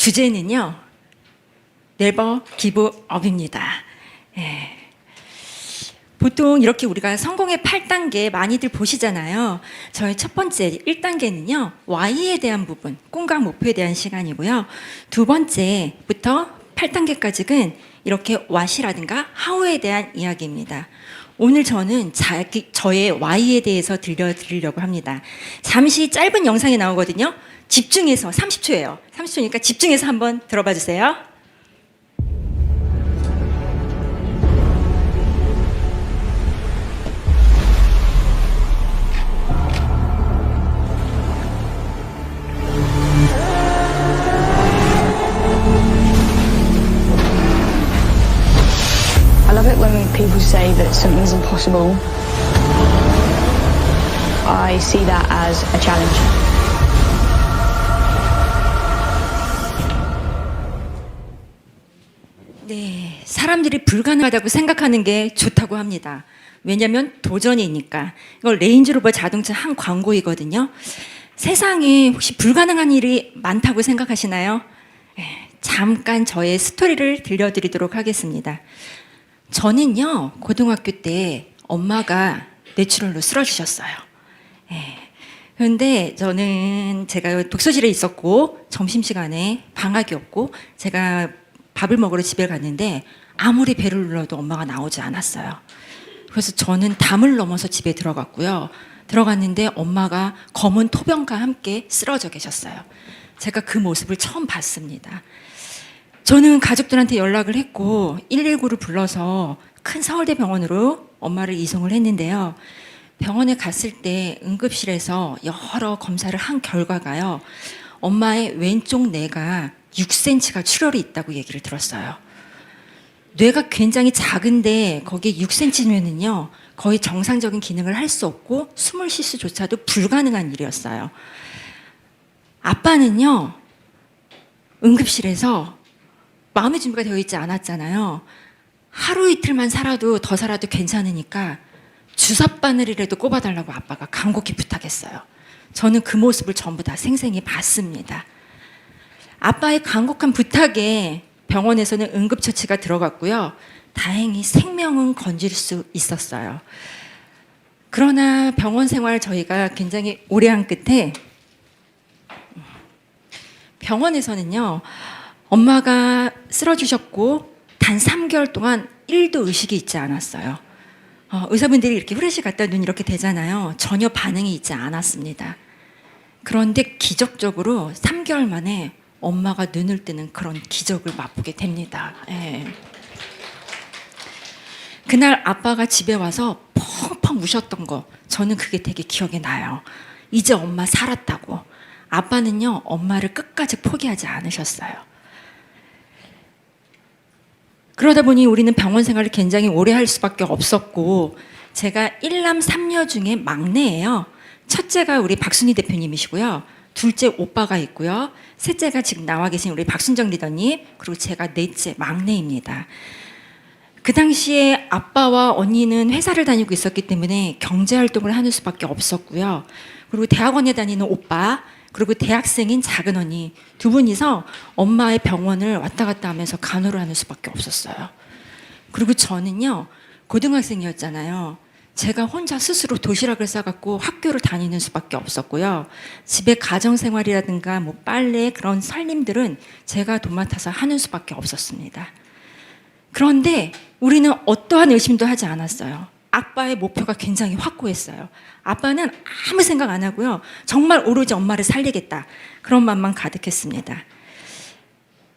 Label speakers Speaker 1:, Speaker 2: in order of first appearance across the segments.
Speaker 1: 주제는요, 네버 기브 업입니다. 예. 보통 이렇게 우리가 성공의 8단계 많이들 보시잖아요. 저의 첫 번째 1단계는요, Y에 대한 부분, 꿈과 목표에 대한 시간이고요. 두 번째부터 8단계까지는 이렇게 What이라든가 How에 대한 이야기입니다. 오늘 저는 저의 Y에 대해서 들려드리려고 합니다. 잠시 짧은 영상이 나오거든요. 집중해서 30초예요. 30초니까 집중해서 한번 들어봐 주세요.
Speaker 2: I love it when people say that something's impossible. I see that as a challenge.
Speaker 1: 네, 사람들이 불가능하다고 생각하는 게 좋다고 합니다. 왜냐하면 도전이니까. 이거 레인지로버 자동차 한 광고이거든요. 세상에 혹시 불가능한 일이 많다고 생각하시나요? 잠깐 저의 스토리를 들려드리도록 하겠습니다. 저는요, 고등학교 때 엄마가 뇌출혈로 쓰러지셨어요. 그런데 제가 독서실에 있었고 점심시간에 방학이었고 제가 밥을 먹으러 집에 갔는데 아무리 배를 눌러도 엄마가 나오지 않았어요. 그래서 저는 담을 넘어서 집에 들어갔고요. 들어갔는데 엄마가 검은 토병과 함께 쓰러져 계셨어요. 제가 그 모습을 처음 봤습니다. 저는 가족들한테 연락을 했고 119를 불러서 큰 서울대 병원으로 엄마를 이송을 했는데요. 병원에 갔을 때 응급실에서 여러 검사를 한 결과가요, 엄마의 왼쪽 뇌가 6cm가 출혈이 있다고 얘기를 들었어요. 뇌가 굉장히 작은데 거기에 6cm면은요 거의 정상적인 기능을 할 수 없고 숨을 쉴 수조차도 불가능한 일이었어요. 아빠는요, 응급실에서 마음의 준비가 되어 있지 않았잖아요. 하루 이틀만 더 살아도 괜찮으니까 주사바늘이라도 꼽아달라고 아빠가 간곡히 부탁했어요. 저는 그 모습을 전부 다 생생히 봤습니다. 아빠의 간곡한 부탁에 병원에서는 응급처치가 들어갔고요. 다행히 생명은 건질 수 있었어요. 그러나 병원 생활 저희가 굉장히 오래 한 끝에 병원에서는요, 엄마가 쓰러지셨고 단 3개월 동안 1도 의식이 있지 않았어요. 의사분들이 이렇게 후레쉬 갖다 눈 이렇게 대잖아요. 전혀 반응이 있지 않았습니다. 그런데 기적적으로 3개월 만에 엄마가 눈을 뜨는 그런 기적을 맛보게 됩니다. 그날 아빠가 집에 와서 펑펑 우셨던 거, 저는 그게 되게 기억이 나요. 이제 엄마 살았다고. 아빠는요, 엄마를 끝까지 포기하지 않으셨어요. 그러다 보니 우리는 병원 생활을 굉장히 오래 할 수밖에 없었고, 제가 1남 3녀 중에 막내예요. 첫째가 우리 박순희 대표님이시고요. 둘째 오빠가 있고요. 셋째가 지금 나와 계신 우리 박순정 리더님, 그리고 제가 넷째 막내입니다. 그 당시에 아빠와 언니는 회사를 다니고 있었기 때문에 경제활동을 하는 수밖에 없었고요. 그리고 대학원에 다니는 오빠, 그리고 대학생인 작은 언니 두 분이서 엄마의 병원을 왔다 갔다 하면서 간호를 하는 수밖에 없었어요. 그리고 저는요, 고등학생이었잖아요. 제가 혼자 스스로 도시락을 싸갖고 학교를 다니는 수밖에 없었고요. 집에 가정생활이라든가 뭐 빨래 그런 살림들은 제가 도맡아서 하는 수밖에 없었습니다. 그런데 우리는 어떠한 의심도 하지 않았어요. 아빠의 목표가 굉장히 확고했어요. 아빠는 아무 생각 안 하고요. 정말 오로지 엄마를 살리겠다. 그런 마음만 가득했습니다.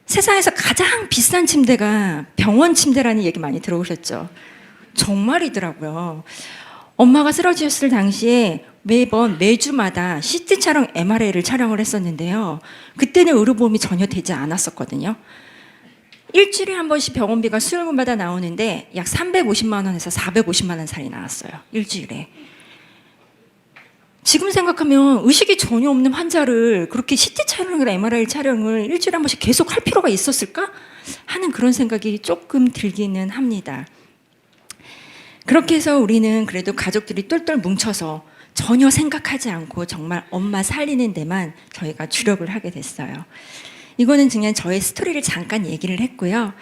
Speaker 1: 세상에서 가장 비싼 침대가 병원 침대라는 얘기 많이 들어오셨죠? 정말이더라고요. 엄마가 쓰러지셨을 당시에 매주마다 CT 촬영, MRI를 촬영을 했었는데요. 그때는 의료보험이 전혀 되지 않았었거든요. 일주일에 한 번씩 병원비가 수요일마다 나오는데 약 350만 원에서 450만 원 사이 나왔어요. 일주일에. 지금 생각하면 의식이 전혀 없는 환자를 그렇게 CT 촬영이나 MRI 촬영을 일주일에 한 번씩 계속 할 필요가 있었을까 하는 그런 생각이 조금 들기는 합니다. 그렇게 해서 우리는 그래도 가족들이 똘똘 뭉쳐서 전혀 생각하지 않고 정말 엄마 살리는 데만 저희가 주력을 하게 됐어요. 이거는 그냥 저의 스토리를 잠깐 얘기를 했고요.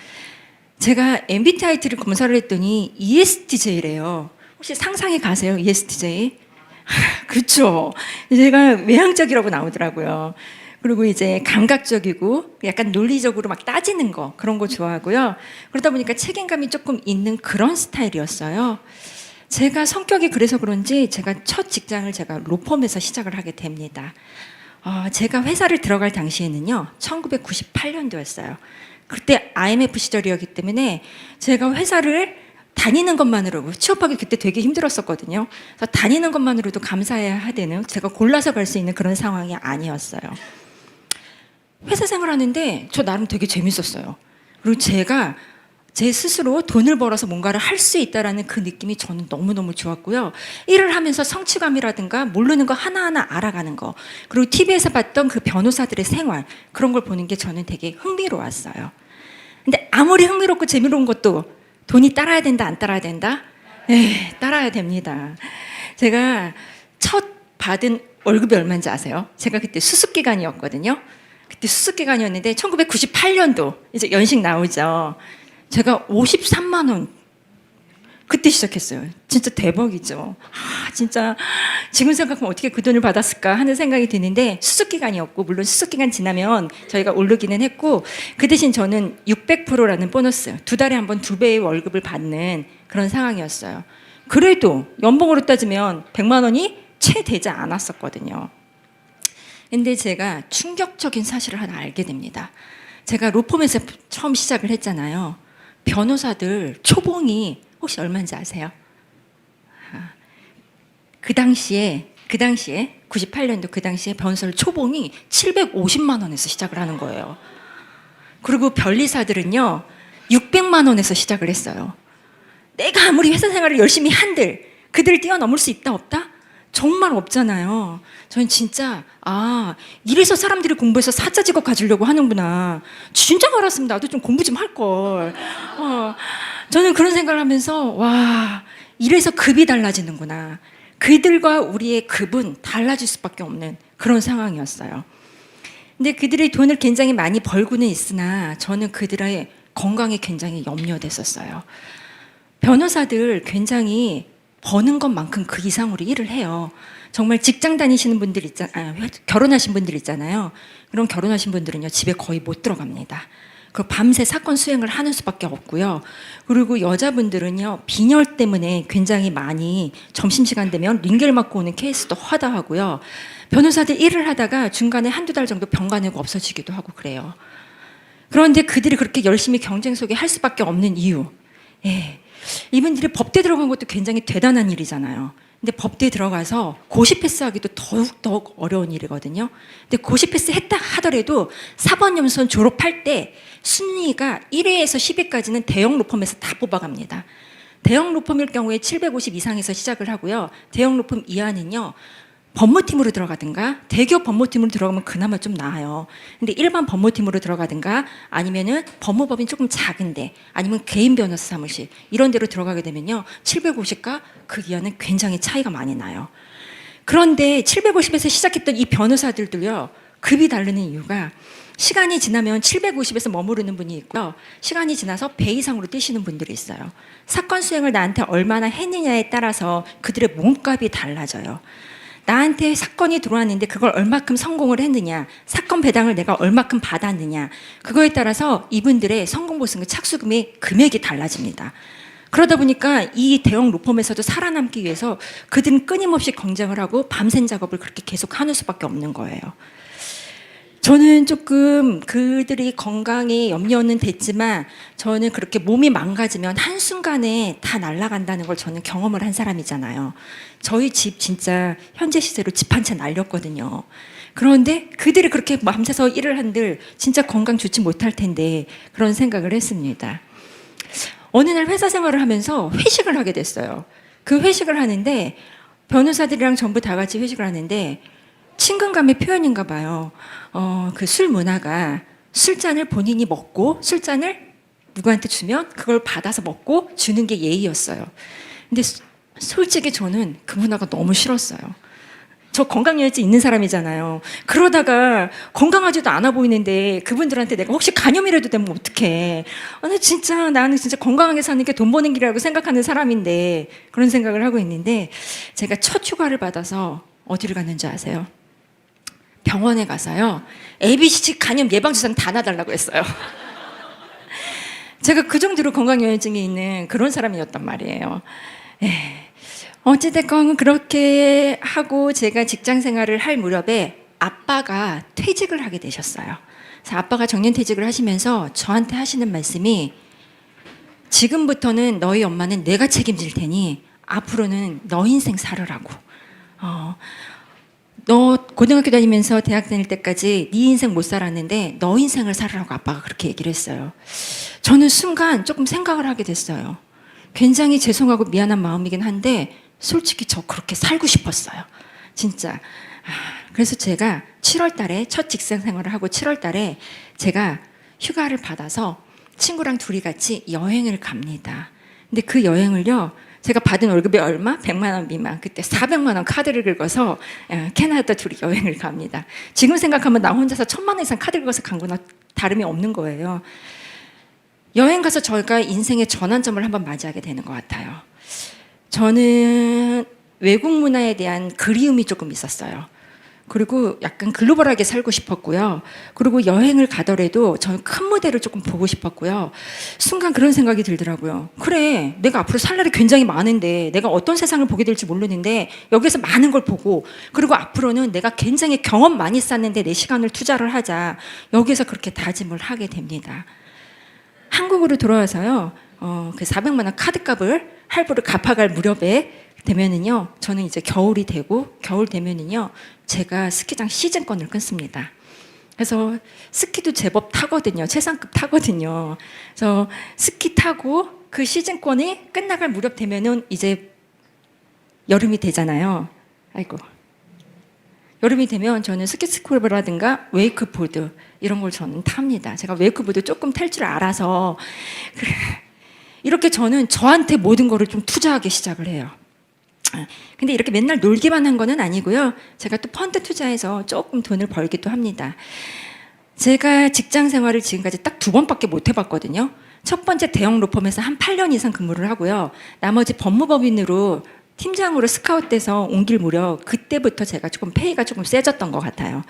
Speaker 1: 제가 MBTI를 검사를 했더니 ESTJ래요. 혹시 상상이 가세요? ESTJ? 그렇죠. 제가 외향적이라고 나오더라고요. 그리고 이제 감각적이고 약간 논리적으로 막 따지는 거 그런 거 좋아하고요. 그러다 보니까 책임감이 조금 있는 그런 스타일이었어요. 제가 성격이 그래서 그런지 제가 첫 직장을 제가 로펌에서 시작을 하게 됩니다. 제가 회사를 들어갈 당시에는요, 1998년도였어요. 그때 IMF 시절이었기 때문에 제가 회사를 다니는 것만으로도, 취업하기 그때 되게 힘들었었거든요. 그래서 다니는 것만으로도 감사해야 하되는, 제가 골라서 갈 수 있는 그런 상황이 아니었어요. 회사 생활하는데 저 나름 되게 재밌었어요. 그리고 제가 제 스스로 돈을 벌어서 뭔가를 할 수 있다라는 그 느낌이 저는 너무너무 좋았고요. 일을 하면서 성취감이라든가 모르는 거 하나하나 알아가는 거, 그리고 TV에서 봤던 그 변호사들의 생활, 그런 걸 보는 게 저는 되게 흥미로웠어요. 근데 아무리 흥미롭고 재미로운 것도 돈이 따라야 된다, 안 따라야 된다? 네, 따라야 됩니다. 제가 첫 받은 월급이 얼마인지 아세요? 제가 그때 수습기간이었거든요. 그때 수습기간이었는데 1998년도, 이제 연식 나오죠. 제가 53만 원 그때 시작했어요. 진짜 대박이죠. 진짜 지금 생각하면 어떻게 그 돈을 받았을까 하는 생각이 드는데, 수습기간이었고, 물론 수습기간 지나면 저희가 오르기는 했고, 그 대신 저는 600%라는 보너스, 2달에 한 번 2배의 월급을 받는 그런 상황이었어요. 그래도 연봉으로 따지면 100만 원이 채 되지 않았었거든요. 근데 제가 충격적인 사실을 하나 알게 됩니다. 제가 로펌에서 처음 시작을 했잖아요. 변호사들 초봉이 혹시 얼마인지 아세요? 그 당시에 98년도 그 당시에 변호사들 초봉이 750만 원에서 시작을 하는 거예요. 그리고 변리사들은요 600만 원에서 시작을 했어요. 내가 아무리 회사 생활을 열심히 한들 그들을 뛰어넘을 수 있다 없다? 정말 없잖아요. 저는 진짜 이래서 사람들이 공부해서 사자 직업 가지려고 하는구나. 진짜 알았으면 나도 좀 공부 좀 할걸. 저는 그런 생각을 하면서 와, 이래서 급이 달라지는구나. 그들과 우리의 급은 달라질 수밖에 없는 그런 상황이었어요. 근데 그들이 돈을 굉장히 많이 벌고는 있으나 저는 그들의 건강에 굉장히 염려됐었어요. 변호사들 굉장히 버는 것만큼 그 이상으로 일을 해요. 정말 직장 다니시는 분들 결혼하신 분들 있잖아요. 그럼 결혼하신 분들은요 집에 거의 못 들어갑니다. 그 밤새 사건 수행을 하는 수밖에 없고요. 그리고 여자분들은요 빈혈 때문에 굉장히 많이 점심시간 되면 링겔 맞고 오는 케이스도 허다하고요. 변호사들 일을 하다가 중간에 한두 달 정도 병 가내고 없어지기도 하고 그래요. 그런데 그들이 그렇게 열심히 경쟁 속에 할 수밖에 없는 이유, 이분들이 법대 들어간 것도 굉장히 대단한 일이잖아요. 근데 법대에 들어가서 고시 패스하기도 더욱 어려운 일이거든요. 근데 고시 패스 했다 하더라도 사법연수원 졸업할 때 순위가 1회에서 10회까지는 대형 로펌에서 다 뽑아갑니다. 대형 로펌일 경우에 750 이상에서 시작을 하고요. 대형 로펌 이하는요 법무팀으로 들어가든가, 대기업 법무팀으로 들어가면 그나마 좀 나아요. 근데 일반 법무팀으로 들어가든가, 아니면은 법무법인 조금 작은데, 아니면 개인 변호사 사무실 이런 데로 들어가게 되면요 750과 그 이하는 굉장히 차이가 많이 나요. 그런데 750에서 시작했던 이 변호사들도요 급이 다르는 이유가, 시간이 지나면 750에서 머무르는 분이 있고요, 시간이 지나서 배 이상으로 뛰시는 분들이 있어요. 사건 수행을 나한테 얼마나 했느냐에 따라서 그들의 몸값이 달라져요. 나한테 사건이 들어왔는데 그걸 얼마큼 성공을 했느냐, 사건 배당을 내가 얼마큼 받았느냐, 그거에 따라서 이분들의 성공 보상 착수금의 금액이 달라집니다. 그러다 보니까 이 대형 로펌에서도 살아남기 위해서 그들은 끊임없이 경쟁을 하고 밤샘 작업을 그렇게 계속 하는 수밖에 없는 거예요. 저는 조금 그들이 건강에 염려는 됐지만, 저는 그렇게 몸이 망가지면 한순간에 다 날아간다는 걸 저는 경험을 한 사람이잖아요. 저희 집 진짜 현재 시세로 집 한 채 날렸거든요. 그런데 그들이 그렇게 밤새서 일을 한들 진짜 건강 좋지 못할 텐데 그런 생각을 했습니다. 어느 날 회사 생활을 하면서 회식을 하게 됐어요. 그 회식을 하는데 변호사들이랑 전부 다 같이 회식을 하는데 친근감의 표현인가 봐요. 그 술 문화가 술잔을 본인이 먹고 술잔을 누구한테 주면 그걸 받아서 먹고 주는 게 예의였어요. 근데 솔직히 저는 그 문화가 너무 싫었어요. 저 건강염려증 있는 사람이잖아요. 그러다가 건강하지도 않아 보이는데 그분들한테 내가 혹시 간염이라도 되면 어떡해. 나는 진짜 건강하게 사는 게 돈 버는 길이라고 생각하는 사람인데 그런 생각을 하고 있는데 제가 첫 휴가를 받아서 어디를 갔는지 아세요? 병원에 가서요. ABCG 간염 예방주사는 다 놔달라고 했어요. 제가 그 정도로 건강염려증이 있는 그런 사람이었단 말이에요. 어찌됐건 그렇게 하고 제가 직장 생활을 할 무렵에 아빠가 퇴직을 하게 되셨어요. 그래서 아빠가 정년퇴직을 하시면서 저한테 하시는 말씀이 지금부터는 너희 엄마는 내가 책임질 테니 앞으로는 너 인생 살으라고. 너 고등학교 다니면서 대학 다닐 때까지 네 인생 못 살았는데 너 인생을 살으라고 아빠가 그렇게 얘기를 했어요. 저는 순간 조금 생각을 하게 됐어요. 굉장히 죄송하고 미안한 마음이긴 한데 솔직히 저 그렇게 살고 싶었어요. 진짜. 그래서 제가 7월 달에 첫 직장 생활을 하고 7월 달에 제가 휴가를 받아서 친구랑 둘이 같이 여행을 갑니다. 근데 그 여행을요. 제가 받은 월급이 얼마? 100만 원 미만. 그때 400만 원 카드를 긁어서 캐나다 둘이 여행을 갑니다. 지금 생각하면 나 혼자서 1000만 원 이상 카드 긁어서 간 거나 다름이 없는 거예요. 여행 가서 저희가 인생의 전환점을 한번 맞이하게 되는 것 같아요. 저는 외국 문화에 대한 그리움이 조금 있었어요. 그리고 약간 글로벌하게 살고 싶었고요. 그리고 여행을 가더라도 저는 큰 무대를 조금 보고 싶었고요. 순간 그런 생각이 들더라고요. 그래, 내가 앞으로 살 날이 굉장히 많은데 내가 어떤 세상을 보게 될지 모르는데 여기서 많은 걸 보고 그리고 앞으로는 내가 굉장히 경험 많이 쌓는데 내 시간을 투자를 하자. 여기서 그렇게 다짐을 하게 됩니다. 한국으로 돌아와서요. 그 400만 원 카드값을 할부를 갚아갈 무렵에 되면은요. 저는 이제 겨울이 되고 겨울 되면은요. 제가 스키장 시즌권을 끊습니다. 그래서 스키도 제법 타거든요. 최상급 타거든요. 그래서 스키 타고 그 시즌권이 끝나갈 무렵 되면은 이제 여름이 되잖아요. 아이고. 여름이 되면 저는 스키스쿠버라든가 웨이크보드 이런 걸 저는 탑니다. 제가 웨이크보드 조금 탈 줄 알아서 이렇게 저는 저한테 모든 거를 좀 투자하기 시작을 해요. 근데 이렇게 맨날 놀기만 한 거는 아니고요. 제가 또 펀드 투자해서 조금 돈을 벌기도 합니다. 제가 직장 생활을 지금까지 딱 2번밖에 못 해봤거든요. 첫 번째 대형 로펌에서 한 8년 이상 근무를 하고요. 나머지 법무법인으로 팀장으로 스카웃돼서 옮길 무렵 그때부터 제가 조금 페이가 조금 세졌던 것 같아요.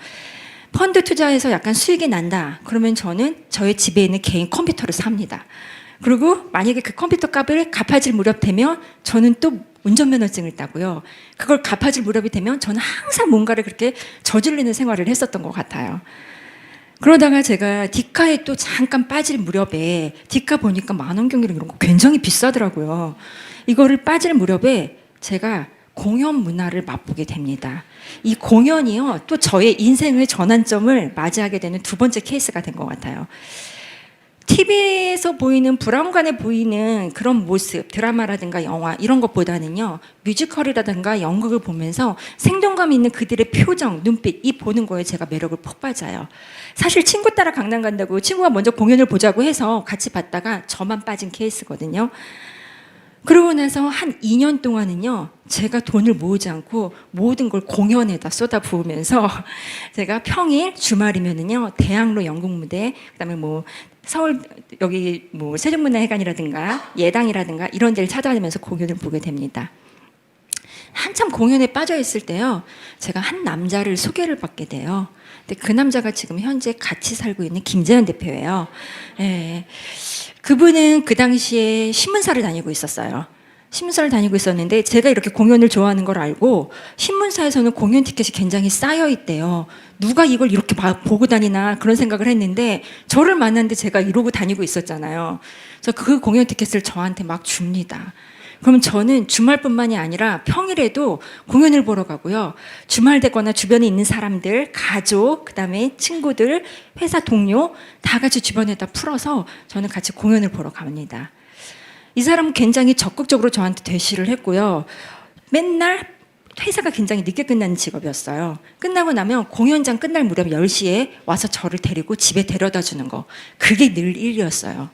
Speaker 1: 펀드 투자해서 약간 수익이 난다. 그러면 저는 저의 집에 있는 개인 컴퓨터를 삽니다. 그리고 만약에 그 컴퓨터 값을 갚아질 무렵 되면 저는 또 운전면허증을 따고요. 그걸 갚아질 무렵이 되면 저는 항상 뭔가를 그렇게 저지르는 생활을 했었던 것 같아요. 그러다가 제가 디카에 또 잠깐 빠질 무렵에 디카 보니까 만원경이랑 이런 거 굉장히 비싸더라고요. 이거를 빠질 무렵에 제가 공연 문화를 맛보게 됩니다. 이 공연이요, 또 저의 인생의 전환점을 맞이하게 되는 두 번째 케이스가 된 것 같아요. TV에서 보이는 브라운관에 보이는 그런 모습, 드라마라든가 영화 이런 것보다는요, 뮤지컬이라든가 연극을 보면서 생동감 있는 그들의 표정, 눈빛 이 보는 거에 제가 매력을 폭 받아요. 사실 친구 따라 강남 간다고 친구가 먼저 공연을 보자고 해서 같이 봤다가 저만 빠진 케이스거든요. 그러고 나서 한 2년 동안은요, 제가 돈을 모으지 않고 모든 걸 공연에다 쏟아부으면서 제가 평일, 주말이면은요, 대학로 연극무대, 그 다음에 뭐 서울, 여기 뭐 세종문화회관이라든가 예당이라든가 이런 데를 찾아다니면서 공연을 보게 됩니다. 한참 공연에 빠져 있을 때요, 제가 한 남자를 소개를 받게 돼요. 근데 그 남자가 지금 현재 같이 살고 있는 김재현 대표예요. 예. 그분은 그 당시에 신문사를 다니고 있었어요. 신문사를 다니고 있었는데 제가 이렇게 공연을 좋아하는 걸 알고 신문사에서는 공연 티켓이 굉장히 쌓여 있대요. 누가 이걸 이렇게 보고 다니나 그런 생각을 했는데 저를 만났는데 제가 이러고 다니고 있었잖아요. 그래서 그 공연 티켓을 저한테 막 줍니다. 그러면 저는 주말뿐만이 아니라 평일에도 공연을 보러 가고요. 주말 되거나 주변에 있는 사람들, 가족, 그다음에 친구들, 회사 동료 다 같이 주변에다 풀어서 저는 같이 공연을 보러 갑니다. 이 사람은 굉장히 적극적으로 저한테 대시를 했고요. 맨날 회사가 굉장히 늦게 끝나는 직업이었어요. 끝나고 나면 공연장 끝날 무렵 10시에 와서 저를 데리고 집에 데려다 주는 거. 그게 늘 일이었어요.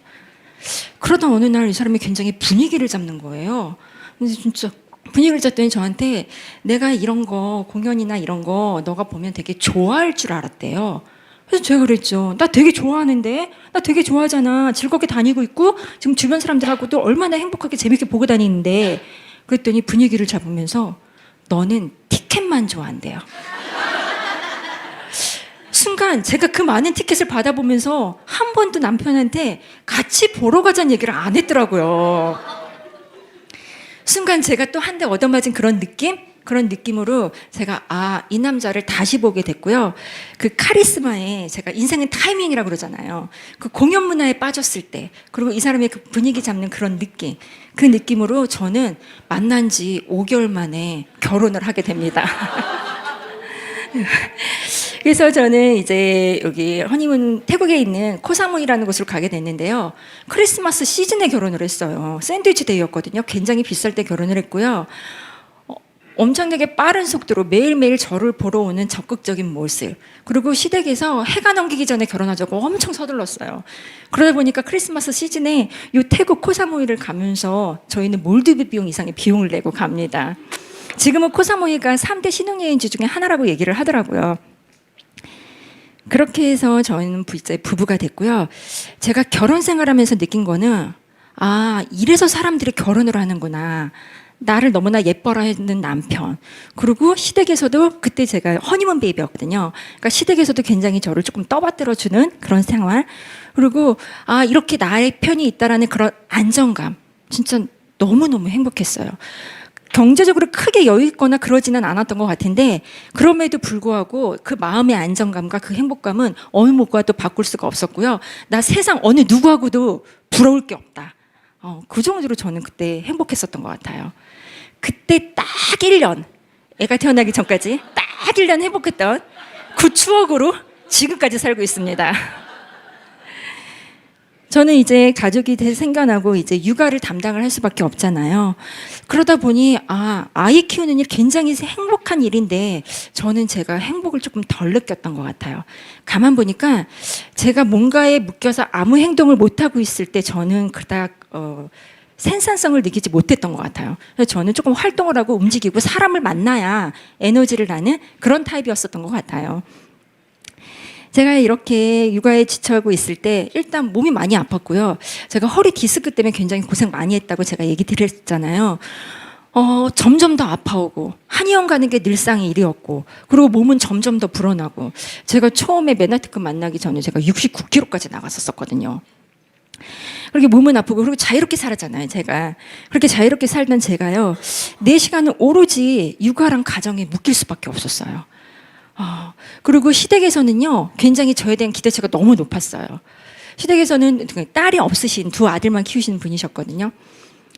Speaker 1: 그러다 어느 날 이 사람이 굉장히 분위기를 잡는 거예요. 근데 진짜 분위기를 짰더니 저한테 내가 이런 거 공연이나 이런 거 너가 보면 되게 좋아할 줄 알았대요. 그래서 제가 그랬죠. 나 되게 좋아하는데? 나 되게 좋아하잖아. 즐겁게 다니고 있고 지금 주변 사람들하고도 얼마나 행복하게 재밌게 보고 다니는데. 그랬더니 분위기를 잡으면서 너는 티켓만 좋아한대요. 순간 제가 그 많은 티켓을 받아보면서 한 번도 남편한테 같이 보러 가자는 얘기를 안 했더라고요. 순간 제가 또 한 대 얻어맞은 그런 느낌? 그런 느낌으로 제가 이 남자를 다시 보게 됐고요. 그 카리스마에 제가 인생은 타이밍이라고 그러잖아요. 그 공연 문화에 빠졌을 때 그리고 이 사람의 그 분위기 잡는 그런 느낌, 그 느낌으로 저는 만난 지 5개월 만에 결혼을 하게 됩니다. 그래서 저는 이제 여기 허니문 태국에 있는 코사무이라는 곳으로 가게 됐는데요. 크리스마스 시즌에 결혼을 했어요. 샌드위치 데이였거든요. 굉장히 비쌀 때 결혼을 했고요. 엄청나게 빠른 속도로 매일매일 저를 보러 오는 적극적인 모습, 그리고 시댁에서 해가 넘기기 전에 결혼하자고 엄청 서둘렀어요. 그러다 보니까 크리스마스 시즌에 이 태국 코사무이를 가면서 저희는 몰디브 비용 이상의 비용을 내고 갑니다. 지금은 코사무이가 3대 신혼여행지 중에 하나라고 얘기를 하더라고요. 그렇게 해서 저희는 이제 부부가 됐고요. 제가 결혼 생활하면서 느낀 거는 이래서 사람들이 결혼을 하는구나. 나를 너무나 예뻐라 했는 남편. 그리고 시댁에서도 그때 제가 허니문 베이비였거든요. 그러니까 시댁에서도 굉장히 저를 조금 떠받들어주는 그런 생활. 그리고 이렇게 나의 편이 있다라는 그런 안정감. 진짜 너무너무 행복했어요. 경제적으로 크게 여유 있거나 그러지는 않았던 것 같은데 그럼에도 불구하고 그 마음의 안정감과 그 행복감은 어느 무엇과도 바꿀 수가 없었고요. 나 세상 어느 누구하고도 부러울 게 없다. 그 정도로 저는 그때 행복했었던 것 같아요. 그때 딱 1년, 애가 태어나기 전까지 딱 1년 행복했던 그 추억으로 지금까지 살고 있습니다. 저는 이제 가족이 생겨나고 이제 육아를 담당을 할 수밖에 없잖아요. 그러다 보니 아이 키우는 일 굉장히 행복한 일인데 저는 제가 행복을 조금 덜 느꼈던 것 같아요. 가만 보니까 제가 뭔가에 묶여서 아무 행동을 못 하고 있을 때 저는 그닥 생산성을 느끼지 못했던 것 같아요. 그래서 저는 조금 활동을 하고 움직이고 사람을 만나야 에너지를 나는 그런 타입이었었던 것 같아요. 제가 이렇게 육아에 지쳐하고 있을 때 일단 몸이 많이 아팠고요. 제가 허리 디스크 때문에 굉장히 고생 많이 했다고 제가 얘기 드렸잖아요. 점점 더 아파오고 한의원 가는 게 늘상의 일이었고 그리고 몸은 점점 더 불어나고 제가 처음에 맨하트크 만나기 전에 제가 69kg까지 나갔었거든요. 그렇게 몸은 아프고 그리고 자유롭게 살았잖아요. 제가 그렇게 자유롭게 살던 제가요 4시간은 오로지 육아랑 가정에 묶일 수밖에 없었어요. 그리고 시댁에서는요 굉장히 저에 대한 기대치가 너무 높았어요. 시댁에서는 딸이 없으신 2 아들만 키우시는 분이셨거든요.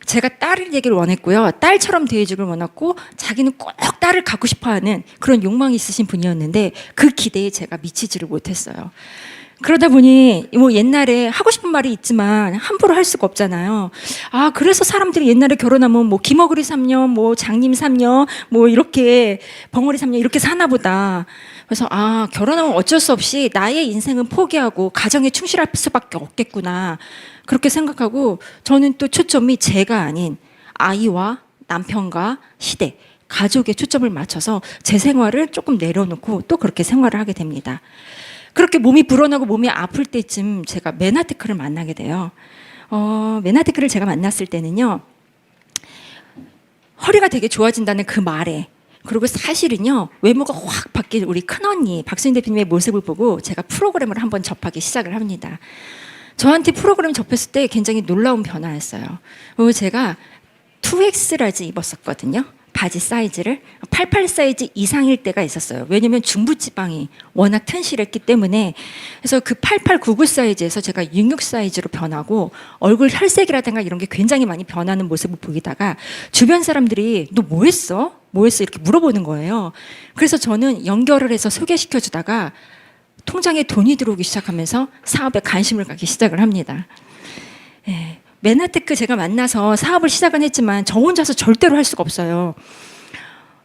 Speaker 1: 제가 딸을 얘기를 원했고요. 딸처럼 대해주길 원했고 자기는 꼭 딸을 갖고 싶어하는 그런 욕망이 있으신 분이었는데 그 기대에 제가 미치지를 못했어요. 그러다 보니 뭐 옛날에 하고 싶은 말이 있지만 함부로 할 수가 없잖아요. 그래서 사람들이 옛날에 결혼하면 뭐 김어그리 3년, 뭐 장님 3년, 뭐 이렇게 벙어리 3년 이렇게 사나 보다. 그래서 결혼하면 어쩔 수 없이 나의 인생은 포기하고 가정에 충실할 수밖에 없겠구나. 그렇게 생각하고 저는 또 초점이 제가 아닌 아이와 남편과 시댁, 가족에 초점을 맞춰서 제 생활을 조금 내려놓고 또 그렇게 생활을 하게 됩니다. 그렇게 몸이 불어나고 몸이 아플 때쯤 제가 맨하트크를 만나게 돼요. 맨하트크를 제가 만났을 때는요. 허리가 되게 좋아진다는 그 말에 그리고 사실은요. 외모가 확 바뀐 우리 큰언니 박수인 대표님의 모습을 보고 제가 프로그램을 한번 접하기 시작을 합니다. 저한테 프로그램 접했을 때 굉장히 놀라운 변화였어요. 그리고 제가 2X 라지 입었었거든요. 바지 사이즈를 88 사이즈 이상일 때가 있었어요. 왜냐면 중부지방이 워낙 튼실했기 때문에. 그래서 그 88, 99 사이즈에서 제가 66 사이즈로 변하고 얼굴 혈색이라든가 이런 게 굉장히 많이 변하는 모습을 보이다가 주변 사람들이 너 뭐 했어? 뭐 했어? 이렇게 물어보는 거예요. 그래서 저는 연결을 해서 소개시켜 주다가 통장에 돈이 들어오기 시작하면서 사업에 관심을 갖기 시작을 합니다. 예. 맨하트크 제가 만나서 사업을 시작은 했지만 저 혼자서 절대로 할 수가 없어요.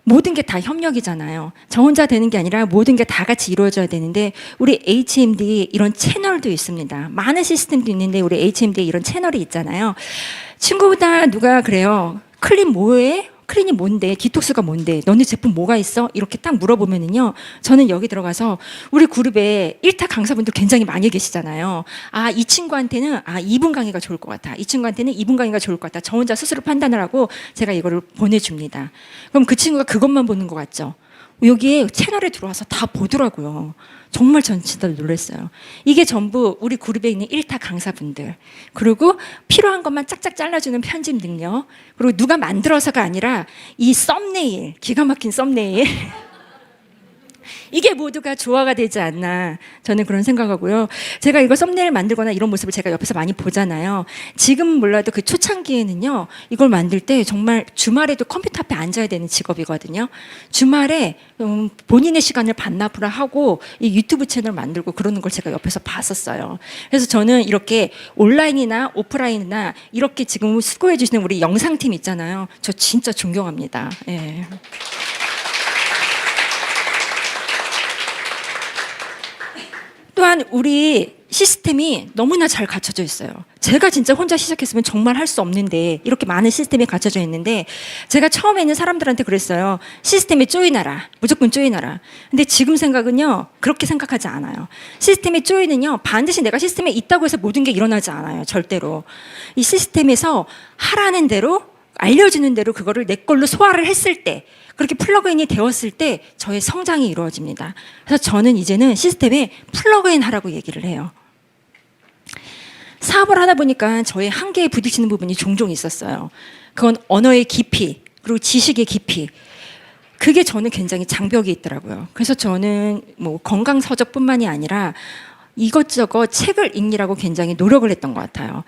Speaker 1: 모든 게 다 협력이잖아요. 저 혼자 되는 게 아니라 모든 게 다 같이 이루어져야 되는데 우리 HMD 이런 채널도 있습니다. 많은 시스템도 있는데 우리 HMD 이런 채널이 있잖아요. 친구보다 누가 그래요. 클립 뭐해? 클린이 뭔데? 디톡스가 뭔데? 너네 제품 뭐가 있어? 이렇게 딱 물어보면은요, 저는 여기 들어가서 우리 그룹에 1타 강사분들 굉장히 많이 계시잖아요. 아, 이 친구한테는 2분 강의가 좋을 것 같아. 이 친구한테는 2분 강의가 좋을 것 같다. 저 혼자 스스로 판단을 하고 제가 이거를 보내줍니다. 그럼 그 친구가 그것만 보는 것 같죠? 여기에 채널에 들어와서 다 보더라고요. 정말 전 진짜 놀랐어요. 이게 전부 우리 그룹에 있는 1타 강사분들. 그리고 필요한 것만 짝짝 잘라주는 편집 능력. 그리고 누가 만들어서가 아니라 이 썸네일, 기가 막힌 썸네일. 이게 모두가 조화가 되지 않나 저는 그런 생각하고요. 제가 이거 썸네일 만들거나 이런 모습을 제가 옆에서 많이 보잖아요. 지금은 몰라도 그 초창기에는요, 이걸 만들 때 정말 주말에도 컴퓨터 앞에 앉아야 되는 직업이거든요. 주말에 본인의 시간을 반납을 하고 이 유튜브 채널 만들고 그러는 걸 제가 옆에서 봤었어요. 그래서 저는 이렇게 온라인이나 오프라인이나 이렇게 지금 수고해 주시는 우리 영상팀 있잖아요. 저 진짜 존경합니다. 예. 또한 우리 시스템이 너무나 잘 갖춰져 있어요. 제가 진짜 혼자 시작했으면 정말 할 수 없는데 이렇게 많은 시스템이 갖춰져 있는데 제가 처음에는 사람들한테 그랬어요. 시스템에 조인하라. 무조건 조인하라. 근데 지금 생각은요. 그렇게 생각하지 않아요. 시스템에 조인은요. 반드시 내가 시스템에 있다고 해서 모든 게 일어나지 않아요. 절대로. 이 시스템에서 하라는 대로 알려주는 대로 그거를 내 걸로 소화를 했을 때 그렇게 플러그인이 되었을 때 저의 성장이 이루어집니다. 그래서 저는 이제는 시스템에 플러그인 하라고 얘기를 해요. 사업을 하다 보니까 저의 한계에 부딪히는 부분이 종종 있었어요. 그건 언어의 깊이, 그리고 지식의 깊이. 그게 저는 굉장히 장벽이 있더라고요. 그래서 저는 뭐 건강서적뿐만이 아니라 이것저것 책을 읽느라고 굉장히 노력을 했던 것 같아요.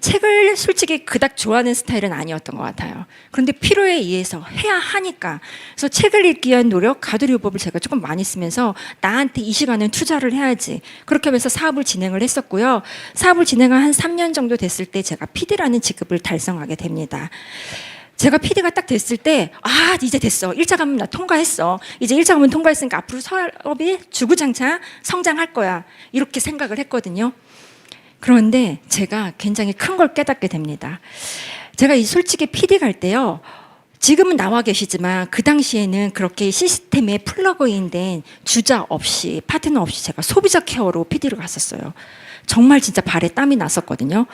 Speaker 1: 책을 솔직히 그닥 좋아하는 스타일은 아니었던 것 같아요. 그런데 필요에 의해서 해야 하니까. 그래서 책을 읽기 위한 노력, 가두리요법을 제가 조금 많이 쓰면서 나한테 이 시간은 투자를 해야지. 그렇게 하면서 사업을 진행을 했었고요. 사업을 진행한 한 3년 정도 됐을 때 제가 PD라는 직급을 달성하게 됩니다. 제가 PD가 딱 됐을 때, 이제 됐어. 1차 가면 나 통과했어. 이제 1차 가면 통과했으니까 앞으로 사업이 주구장창 성장할 거야. 이렇게 생각을 했거든요. 그런데 제가 굉장히 큰 걸 깨닫게 됩니다. 제가 이 솔직히 PD 갈 때요, 지금은 나와 계시지만 그 당시에는 그렇게 시스템에 플러그인 된 주자 없이, 파트너 없이 제가 소비자 케어로 PD를 갔었어요. 정말 진짜 발에 땀이 났었거든요.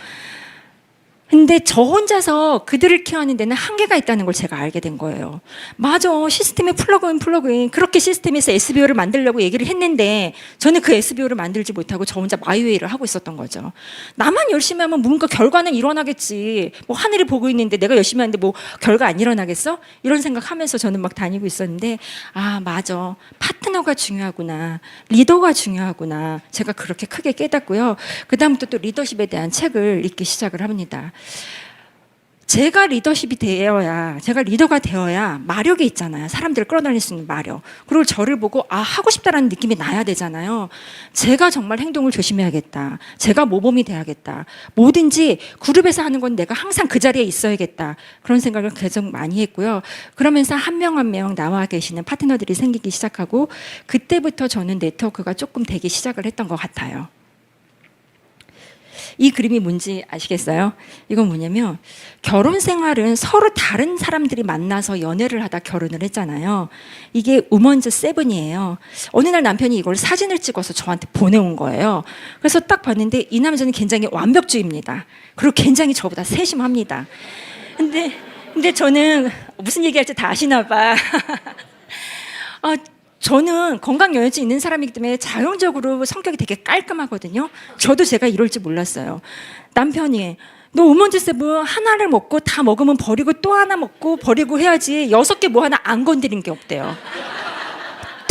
Speaker 1: 근데 저 혼자서 그들을 케어하는 데는 한계가 있다는 걸 제가 알게 된 거예요. 맞아. 시스템에 플러그인. 그렇게 시스템에서 SBO를 만들려고 얘기를 했는데 저는 그 SBO를 만들지 못하고 저 혼자 마이웨이를 하고 있었던 거죠. 나만 열심히 하면 뭔가 결과는 일어나겠지. 뭐 하늘을 보고 있는데 내가 열심히 하는데 뭐 결과 안 일어나겠어? 이런 생각하면서 저는 막 다니고 있었는데 맞아. 파트너가 중요하구나. 리더가 중요하구나. 제가 그렇게 크게 깨닫고요. 그다음부터 또 리더십에 대한 책을 읽기 시작을 합니다. 제가 리더십이 되어야, 제가 리더가 되어야 마력이 있잖아요. 사람들을 끌어다닐 수 있는 마력. 그리고 저를 보고 하고 싶다라는 느낌이 나야 되잖아요. 제가 정말 행동을 조심해야겠다. 제가 모범이 돼야겠다. 뭐든지 그룹에서 하는 건 내가 항상 그 자리에 있어야겠다. 그런 생각을 계속 많이 했고요. 그러면서 한 명 한 명 나와 계시는 파트너들이 생기기 시작하고 그때부터 저는 네트워크가 조금 되기 시작을 했던 것 같아요. 이 그림이 뭔지 아시겠어요? 이건 뭐냐면 결혼 생활은 서로 다른 사람들이 만나서 연애를 하다 결혼을 했잖아요. 이게 우먼즈 7이에요. 어느 날 남편이 이걸 사진을 찍어서 저한테 보내온 거예요. 그래서 딱 봤는데 이 남자는 굉장히 완벽주의입니다. 그리고 굉장히 저보다 세심합니다. 근데 저는 무슨 얘기할지 다 아시나 봐. 저는 건강영양증 있는 사람이기 때문에 자연적으로 성격이 되게 깔끔하거든요. 저도 제가 이럴 줄 몰랐어요. 남편이 너 우먼즈 7 하나를 먹고 다 먹으면 버리고 또 하나 먹고 버리고 해야지 6개 뭐 하나 안 건드린 게 없대요.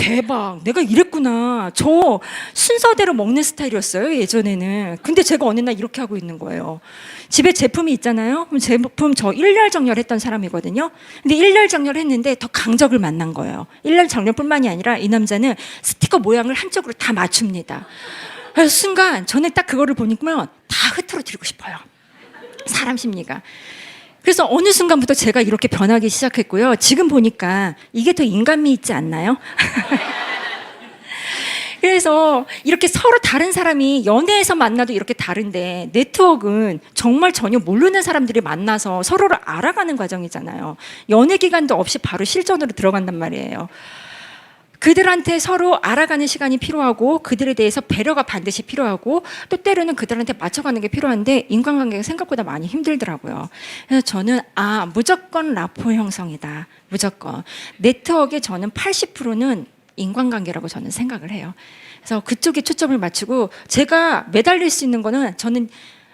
Speaker 1: 대박, 내가 이랬구나. 저 순서대로 먹는 스타일이었어요, 예전에는. 근데 제가 어느 날 이렇게 하고 있는 거예요. 집에 제품이 있잖아요. 그럼 제품 저 일렬 정렬했던 사람이거든요. 근데 일렬 정렬했는데 더 강적을 만난 거예요. 일렬 정렬뿐만이 아니라 이 남자는 스티커 모양을 한쪽으로 다 맞춥니다. 그래서 순간 저는 딱 그거를 보니까 다 흐트러뜨리고 싶어요. 사람 심리가. 그래서 어느 순간부터 제가 이렇게 변하기 시작했고요. 지금 보니까 이게 더 인간미 있지 않나요? 그래서 이렇게 서로 다른 사람이 연애에서 만나도 이렇게 다른데 네트워크는 정말 전혀 모르는 사람들이 만나서 서로를 알아가는 과정이잖아요. 연애 기간도 없이 바로 실전으로 들어간단 말이에요. 그들한테 서로 알아가는 시간이 필요하고 그들에 대해서 배려가 반드시 필요하고 또 때로는 그들한테 맞춰가는 게 필요한데 인간관계가 생각보다 많이 힘들더라고요. 그래서 저는 무조건 라포 형성이다. 무조건. 네트워크의 저는 80%는 인간관계라고 저는 생각을 해요. 그래서 그쪽에 초점을 맞추고 제가 매달릴 수 있는 거는 저는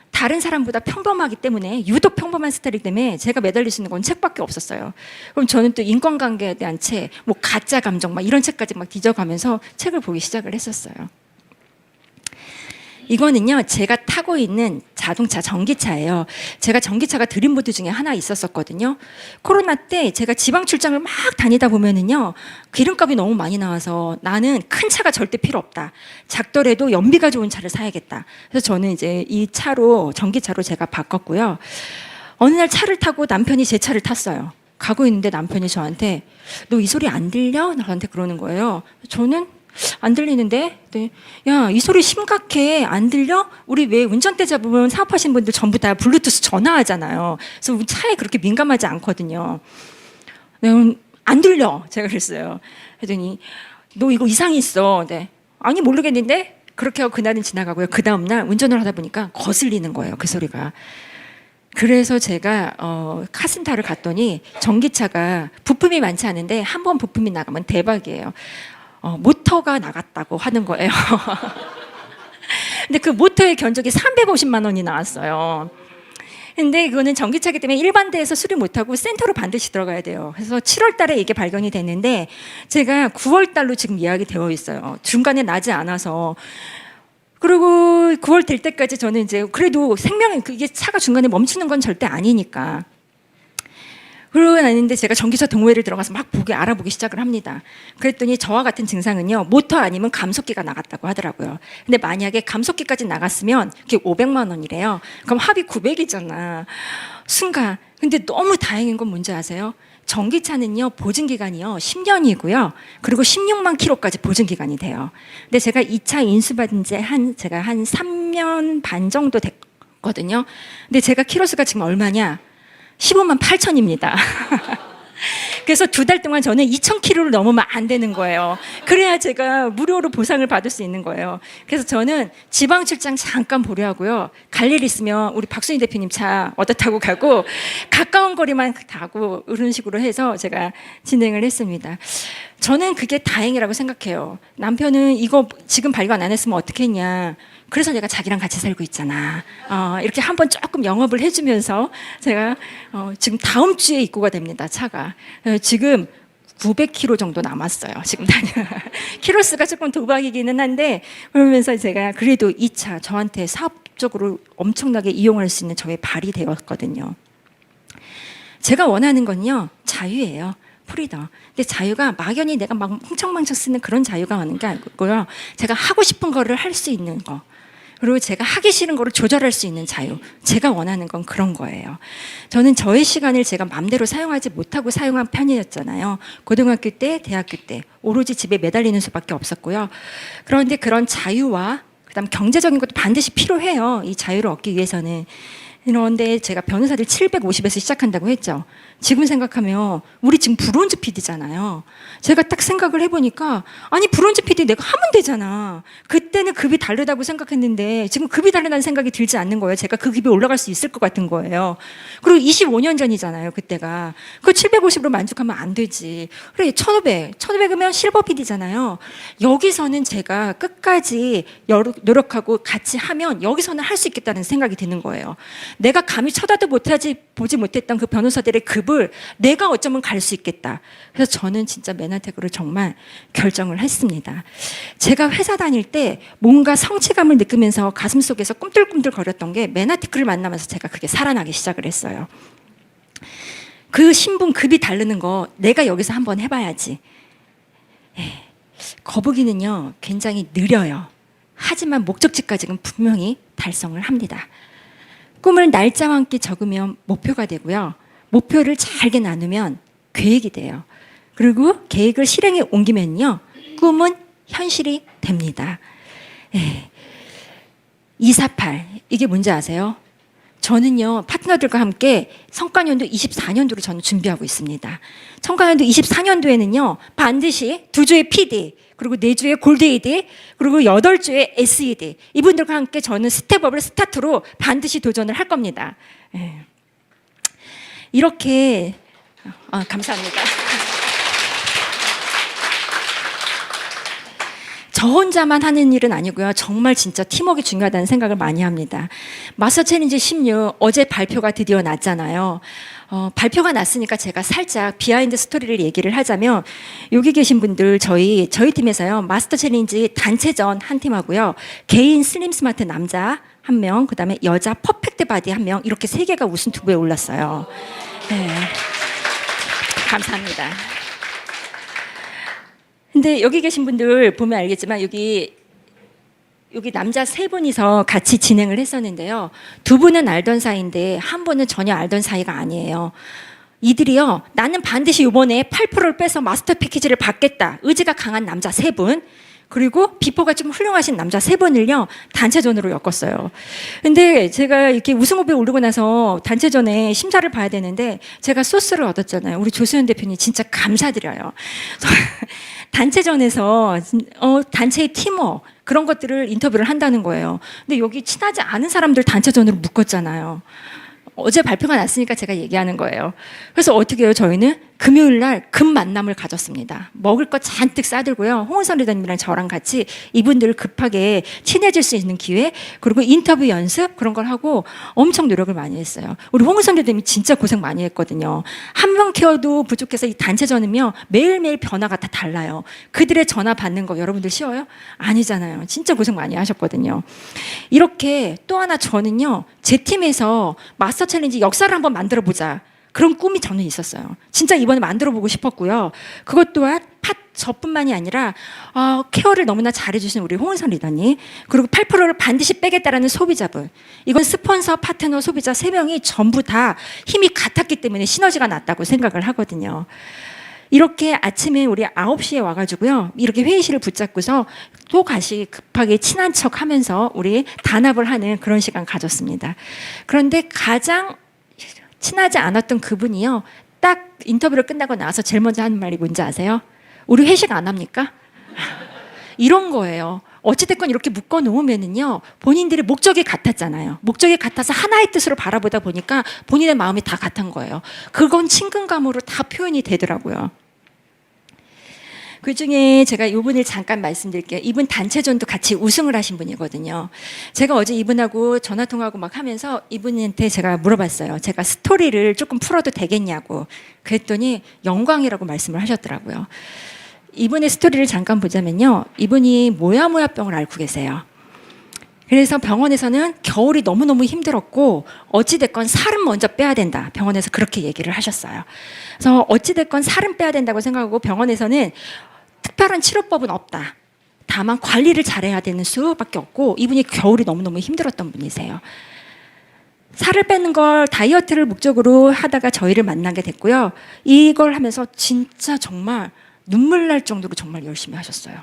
Speaker 1: 다른 사람보다 평범하기 때문에 유독 평범한 스타일이기 때문에 제가 매달릴 수 있는 건 책밖에 없었어요. 그럼 저는 또 인간관계에 대한 책, 뭐 가짜 감정 막 이런 책까지 막 뒤져가면서 책을 보기 시작을 했었어요. 이거는요, 제가 타고 있는 자동차 전기차예요. 제가 전기차가 드림보드 중에 하나 있었었거든요. 코로나 때 제가 지방 출장을 막 다니다 보면은요, 기름값이 너무 많이 나와서 나는 큰 차가 절대 필요 없다. 작더라도 연비가 좋은 차를 사야겠다. 그래서 저는 이제 이 차로, 전기차로 제가 바꿨고요. 어느 날 차를 타고 남편이 제 차를 탔어요. 가고 있는데 남편이 저한테 너 이 소리 안 들려? 나한테 그러는 거예요. 저는 안 들리는데? 네. 야, 이 소리 심각해. 안 들려? 우리 왜 운전대 잡으면 사업하시는 분들 전부 다 블루투스 전화하잖아요. 그래서 우리 차에 그렇게 민감하지 않거든요. 네, 안 들려. 제가 그랬어요. 그랬더니 너 이거 이상이 있어. 네. 아니 모르겠는데? 그렇게 하고 그날은 지나가고요. 그 다음날 운전을 하다 보니까 거슬리는 거예요. 그 소리가. 그래서 제가 카센터를 갔더니 전기차가 부품이 많지 않은데 한 번 부품이 나가면 대박이에요. 모터가 나갔다고 하는 거예요. 근데 그 모터의 견적이 350만 원이 나왔어요. 근데 그거는 전기차기 때문에 일반대에서 수리 못하고 센터로 반드시 들어가야 돼요. 그래서 7월 달에 이게 발견이 됐는데 제가 9월 달로 지금 예약이 되어 있어요. 중간에 나지 않아서. 그리고 9월 될 때까지 저는 이제 그래도 생명이 이게 차가 중간에 멈추는 건 절대 아니니까. 그러고 나는데 제가 전기차 동호회를 들어가서 막 알아보기 시작을 합니다. 그랬더니 저와 같은 증상은요, 모터 아니면 감속기가 나갔다고 하더라고요. 근데 만약에 감속기까지 나갔으면 그게 500만 원이래요. 그럼 합이 900이잖아. 순간. 근데 너무 다행인 건 뭔지 아세요? 전기차는요, 보증기간이요, 10년이고요. 그리고 16만 킬로까지 보증기간이 돼요. 근데 제가 이 차 인수받은 지 제가 한 3년 반 정도 됐거든요. 근데 제가 키로수가 지금 얼마냐? 15만 8천입니다. 그래서 2달 동안 저는 2,000km를 넘으면 안 되는 거예요. 그래야 제가 무료로 보상을 받을 수 있는 거예요. 그래서 저는 지방 출장 잠깐 보려고요. 갈 일 있으면 우리 박순희 대표님 차 얻어 타고 가고 가까운 거리만 타고 이런 식으로 해서 제가 진행을 했습니다. 저는 그게 다행이라고 생각해요. 남편은 이거 지금 발견 안 했으면 어떻게 했냐. 그래서 내가 자기랑 같이 살고 있잖아. 이렇게 한번 조금 영업을 해주면서 제가 지금 다음 주에 입고가 됩니다. 차가. 지금 900km 정도 남았어요. 지금 키로수가 조금 도박이기는 한데 그러면서 제가 그래도 이 차 저한테 사업적으로 엄청나게 이용할 수 있는 저의 발이 되었거든요. 제가 원하는 건요, 자유예요. 프리덤. 근데 자유가 막연히 내가 막 흥청망청 쓰는 그런 자유가 하는 게 아니고요. 제가 하고 싶은 거를 할 수 있는 거. 그리고 제가 하기 싫은 거를 조절할 수 있는 자유. 제가 원하는 건 그런 거예요. 저는 저의 시간을 제가 마음대로 사용하지 못하고 사용한 편이었잖아요. 고등학교 때, 대학교 때 오로지 집에 매달리는 수밖에 없었고요. 그런데 그런 자유와 그다음 경제적인 것도 반드시 필요해요. 이 자유를 얻기 위해서는. 그런데 제가 변호사를 750에서 시작한다고 했죠. 지금 생각하면 우리 지금 브론즈 PD잖아요. 제가 딱 생각을 해보니까 아니 브론즈 PD 내가 하면 되잖아. 그때는 급이 다르다고 생각했는데 지금 급이 다르다는 생각이 들지 않는 거예요. 제가 그 급이 올라갈 수 있을 것 같은 거예요. 그리고 25년 전이잖아요. 그때가. 그 750으로 만족하면 안 되지. 그래 1500이면 실버 PD잖아요. 여기서는 제가 끝까지 노력하고 같이 하면 여기서는 할 수 있겠다는 생각이 드는 거예요. 내가 감히 쳐다도 보지 못했던 그 변호사들의 급을 내가 어쩌면 갈 수 있겠다. 그래서 저는 진짜 맨하테크를 정말 결정을 했습니다. 제가 회사 다닐 때 뭔가 성취감을 느끼면서 가슴속에서 꿈틀꿈틀 거렸던 게 맨하테크를 만나면서 제가 그게 살아나기 시작을 했어요. 그 신분 급이 다르는 거 내가 여기서 한번 해봐야지. 거북이는요 굉장히 느려요. 하지만 목적지까지는 분명히 달성을 합니다. 꿈을 날짜와 함께 적으면 목표가 되고요. 목표를 잘게 나누면 계획이 돼요. 그리고 계획을 실행에 옮기면요. 꿈은 현실이 됩니다. 248 이게 뭔지 아세요? 저는요 파트너들과 함께 성과년도 24년도로 저는 준비하고 있습니다. 성과년도 24년도에는요 반드시 2주의 PD 그리고 4주의 골드 ED 그리고 8주의 SED 이분들과 함께 저는 스텝업을 스타트로 반드시 도전을 할 겁니다. 이렇게 감사합니다. 저 혼자만 하는 일은 아니고요. 정말 진짜 팀워크가 중요하다는 생각을 많이 합니다. 마스터 챌린지 16 어제 발표가 드디어 났잖아요. 발표가 났으니까 제가 살짝 비하인드 스토리를 얘기를 하자면 여기 계신 분들 저희 팀에서요. 마스터 챌린지 단체전 한 팀하고요. 개인 슬림 스마트 남자 한 명, 그다음에 여자 퍼펙트 바디 한 명 이렇게 3개가 우승 투부에 올랐어요. 네. 감사합니다. 근데 여기 계신 분들 보면 알겠지만 여기 남자 3분이서 같이 진행을 했었는데요. 2분은 알던 사이인데 한 분은 전혀 알던 사이가 아니에요. 이들이요. 나는 반드시 이번에 8%를 빼서 마스터 패키지를 받겠다. 의지가 강한 남자 3분. 그리고 비포가 좀 훌륭하신 남자 3분을요 단체전으로 엮었어요. 근데 제가 이렇게 우승 후보에 오르고 나서 단체전에 심사를 봐야 되는데 제가 소스를 얻었잖아요. 우리 조수연 대표님 진짜 감사드려요. 단체전에서 단체의 팀워크 그런 것들을 인터뷰를 한다는 거예요. 근데 여기 친하지 않은 사람들 단체전으로 묶었잖아요. 어제 발표가 났으니까 제가 얘기하는 거예요. 그래서 어떻게 해요? 저희는 금요일 날 금 만남을 가졌습니다. 먹을 거 잔뜩 싸들고요. 홍은선 리더님이랑 저랑 같이 이분들을 급하게 친해질 수 있는 기회 그리고 인터뷰 연습 그런 걸 하고 엄청 노력을 많이 했어요. 우리 홍은선 리더님이 진짜 고생 많이 했거든요. 한 명 케어도 부족해서 이 단체전이면 매일매일 변화가 다 달라요. 그들의 전화 받는 거 여러분들 쉬워요? 아니잖아요. 진짜 고생 많이 하셨거든요. 이렇게 또 하나 저는요. 제 팀에서 마스터 챌린지 역사를 한번 만들어 보자. 그런 꿈이 저는 있었어요. 진짜 이번에 만들어보고 싶었고요. 그것 또한 저뿐만이 아니라 케어를 너무나 잘해주신 우리 홍은선 리더님 그리고 8%를 반드시 빼겠다라는 소비자분 이건 스폰서, 파트너, 소비자 3명이 전부 다 힘이 같았기 때문에 시너지가 났다고 생각을 하거든요. 이렇게 아침에 우리 9시에 와가지고요. 이렇게 회의실을 붙잡고서 또 다시 급하게 친한 척 하면서 우리 단합을 하는 그런 시간 가졌습니다. 그런데 가장 친하지 않았던 그분이요. 딱 인터뷰를 끝나고 나서 제일 먼저 하는 말이 뭔지 아세요? 우리 회식 안 합니까? 이런 거예요. 어찌됐건 이렇게 묶어놓으면은요. 본인들의 목적이 같았잖아요. 목적이 같아서 하나의 뜻으로 바라보다 보니까 본인의 마음이 다 같은 거예요. 그건 친근감으로 다 표현이 되더라고요. 그중에 제가 이분을 잠깐 말씀드릴게요. 이분 단체전도 같이 우승을 하신 분이거든요. 제가 어제 이분하고 전화통화하고 막 하면서 이분한테 제가 물어봤어요. 제가 스토리를 조금 풀어도 되겠냐고. 그랬더니 영광이라고 말씀을 하셨더라고요. 이분의 스토리를 잠깐 보자면요. 이분이 모야모야병을 앓고 계세요. 그래서 병원에서는 겨울이 너무너무 힘들었고 어찌됐건 살은 먼저 빼야 된다. 병원에서 그렇게 얘기를 하셨어요. 그래서 어찌됐건 살은 빼야 된다고 생각하고 병원에서는 특별한 치료법은 없다. 다만 관리를 잘해야 되는 수밖에 없고 이분이 겨울이 너무너무 힘들었던 분이세요. 살을 빼는 걸 다이어트를 목적으로 하다가 저희를 만나게 됐고요. 이걸 하면서 진짜 정말 눈물 날 정도로 정말 열심히 하셨어요.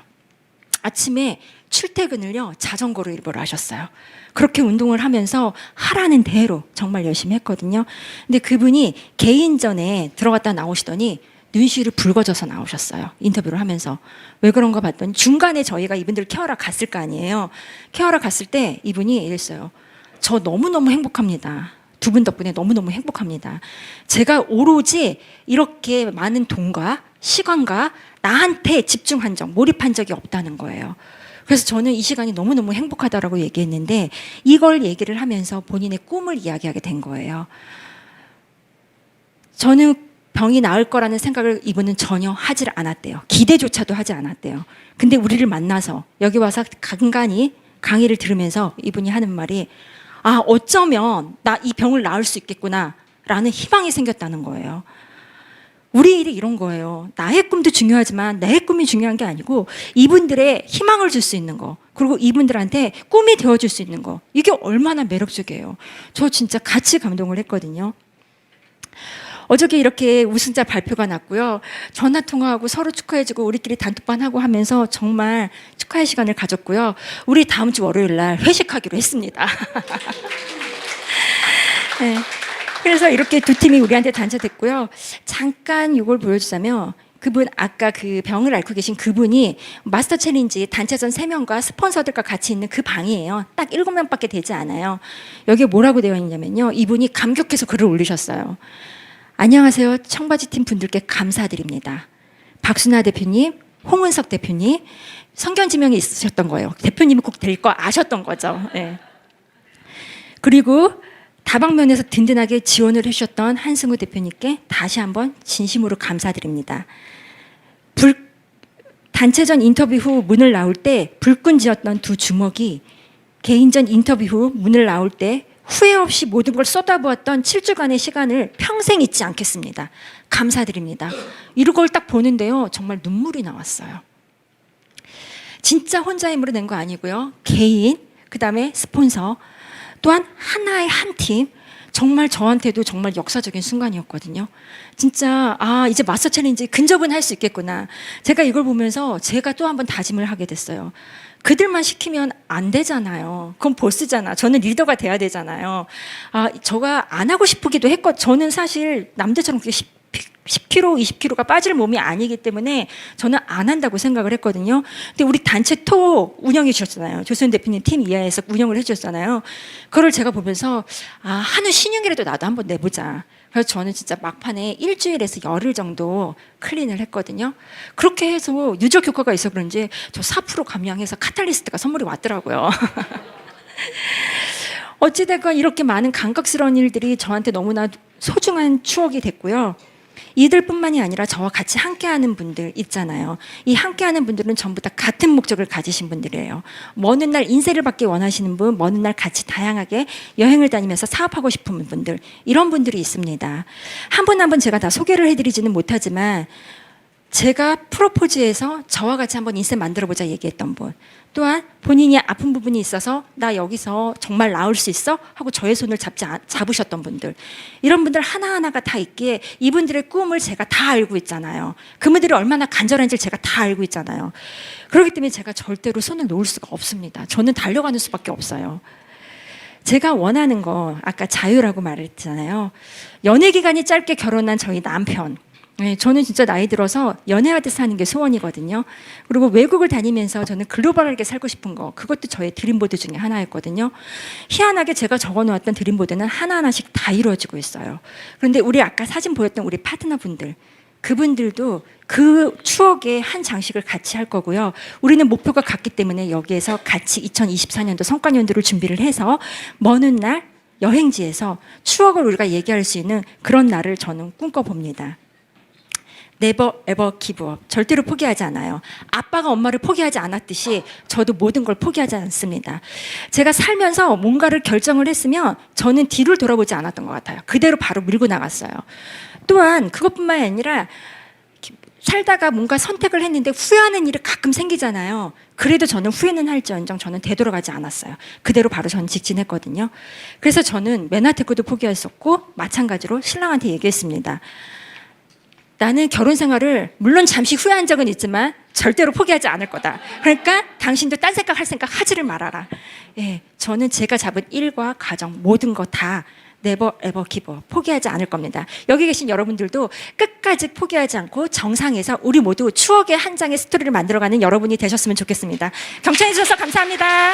Speaker 1: 아침에 출퇴근을요 자전거로 일부러 하셨어요. 그렇게 운동을 하면서 하라는 대로 정말 열심히 했거든요. 근데 그분이 개인전에 들어갔다 나오시더니 눈시울이 붉어져서 나오셨어요. 인터뷰를 하면서. 왜 그런가 봤더니 중간에 저희가 이분들 케어라 갔을 거 아니에요. 케어라 갔을 때 이분이 이랬어요. 저 너무너무 행복합니다. 2분 덕분에 너무너무 행복합니다. 제가 오로지 이렇게 많은 돈과 시간과 나한테 집중한 적, 몰입한 적이 없다는 거예요. 그래서 저는 이 시간이 너무너무 행복하다라고 얘기했는데 이걸 얘기를 하면서 본인의 꿈을 이야기하게 된 거예요. 저는 병이 나을 거라는 생각을 이분은 전혀 하질 않았대요. 기대조차도 하지 않았대요. 근데 우리를 만나서 여기 와서 간간히 강의를 들으면서 이분이 하는 말이 어쩌면 나 이 병을 나을 수 있겠구나 라는 희망이 생겼다는 거예요. 우리 일이 이런 거예요. 나의 꿈도 중요하지만 내 꿈이 중요한 게 아니고 이분들의 희망을 줄 수 있는 거 그리고 이분들한테 꿈이 되어줄 수 있는 거 이게 얼마나 매력적이에요. 저 진짜 같이 감동을 했거든요. 어저께 이렇게 우승자 발표가 났고요. 전화 통화하고 서로 축하해주고 우리끼리 단톡방하고 하면서 정말 축하의 시간을 가졌고요. 우리 다음 주 월요일 날 회식하기로 했습니다. 네. 그래서 이렇게 두 팀이 우리한테 단체됐고요. 잠깐 이걸 보여주자면 그분 아까 그 병을 앓고 계신 그분이 마스터 챌린지 단체전 3명과 스폰서들과 같이 있는 그 방이에요. 딱 7명밖에 되지 않아요. 여기에 뭐라고 되어 있냐면요. 이분이 감격해서 글을 올리셨어요. 안녕하세요. 청바지 팀 분들께 감사드립니다. 박순아 대표님, 홍은석 대표님, 성견 지명이 있으셨던 거예요. 대표님이 꼭 될 거 아셨던 거죠. 네. 그리고 다방면에서 든든하게 지원을 해주셨던 한승우 대표님께 다시 한번 진심으로 감사드립니다. 단체전 인터뷰 후 문을 나올 때 불끈 지었던 두 주먹이 개인전 인터뷰 후 문을 나올 때 후회 없이 모든 걸 쏟아부었던 7주간의 시간을 평생 잊지 않겠습니다. 감사드립니다. 이런 걸 딱 보는데요. 정말 눈물이 나왔어요. 진짜 혼자 힘으로 낸 거 아니고요. 개인, 그 다음에 스폰서, 또한 하나의 한 팀, 정말 저한테도 정말 역사적인 순간이었거든요. 진짜 이제 마스터 챌린지 근접은 할 수 있겠구나. 제가 이걸 보면서 제가 또 한 번 다짐을 하게 됐어요. 그들만 시키면 안 되잖아요. 그건 보스잖아. 저는 리더가 돼야 되잖아요. 저가 안 하고 싶기도 했고, 저는 사실 남들처럼 10kg, 20kg가 빠질 몸이 아니기 때문에 저는 안 한다고 생각을 했거든요. 근데 우리 단체 토 운영해 주셨잖아요. 조선 대표님 팀 이하에서 운영을 해주셨잖아요. 그걸 제가 보면서 한우 신용이라도 나도 한번 내보자. 그래서 저는 진짜 막판에 일주일에서 열흘 정도 클린을 했거든요. 그렇게 해서 유적 효과가 있어 그런지 저 4% 감량해서 카탈리스트가 선물이 왔더라고요. 어찌됐건 이렇게 많은 감격스러운 일들이 저한테 너무나 소중한 추억이 됐고요. 이들뿐만이 아니라 저와 같이 함께하는 분들 있잖아요. 이 함께하는 분들은 전부 다 같은 목적을 가지신 분들이에요. 먼 날 인쇄를 받기 원하시는 분, 먼 날 같이 다양하게 여행을 다니면서 사업하고 싶은 분들, 이런 분들이 있습니다. 한 분 한 분 제가 다 소개를 해드리지는 못하지만 제가 프로포즈에서 저와 같이 한번 인생 만들어보자 얘기했던 분, 또한 본인이 아픈 부분이 있어서 나 여기서 정말 나을 수 있어? 하고 저의 손을 잡으셨던 분들, 이런 분들 하나하나가 다 있기에 이분들의 꿈을 제가 다 알고 있잖아요. 그분들이 얼마나 간절한지 제가 다 알고 있잖아요. 그렇기 때문에 제가 절대로 손을 놓을 수가 없습니다. 저는 달려가는 수밖에 없어요. 제가 원하는 거 아까 자유라고 말했잖아요. 연애 기간이 짧게 결혼한 저희 남편, 네, 저는 진짜 나이 들어서 연애하듯 사는 게 소원이거든요. 그리고 외국을 다니면서 저는 글로벌하게 살고 싶은 거, 그것도 저의 드림보드 중에 하나였거든요. 희한하게 제가 적어놓았던 드림보드는 하나하나씩 다 이루어지고 있어요. 그런데 우리 아까 사진 보였던 우리 파트너분들, 그분들도 그 추억의 한 장식을 같이 할 거고요. 우리는 목표가 같기 때문에 여기에서 같이 2024년도 성과년도를 준비를 해서 먼 날 여행지에서 추억을 우리가 얘기할 수 있는 그런 날을 저는 꿈꿔봅니다. Never ever give up. 절대로 포기하지 않아요. 아빠가 엄마를 포기하지 않았듯이 저도 모든 걸 포기하지 않습니다. 제가 살면서 뭔가를 결정을 했으면 저는 뒤를 돌아보지 않았던 것 같아요. 그대로 바로 밀고 나갔어요. 또한 그것뿐만이 아니라 살다가 뭔가 선택을 했는데 후회하는 일이 가끔 생기잖아요. 그래도 저는 후회는 할지언정 저는 되돌아가지 않았어요. 그대로 바로 저는 직진했거든요. 그래서 저는 맨하테크도 포기했었고 마찬가지로 신랑한테 얘기했습니다. 나는 결혼 생활을 물론 잠시 후회한 적은 있지만 절대로 포기하지 않을 거다. 그러니까 당신도 딴 생각 할 생각 하지를 말아라. 예, 저는 제가 잡은 일과 가정 모든 거 다 never ever give up. 포기하지 않을 겁니다. 여기 계신 여러분들도 끝까지 포기하지 않고 정상에서 우리 모두 추억의 한 장의 스토리를 만들어가는 여러분이 되셨으면 좋겠습니다. 경청해 주셔서 감사합니다.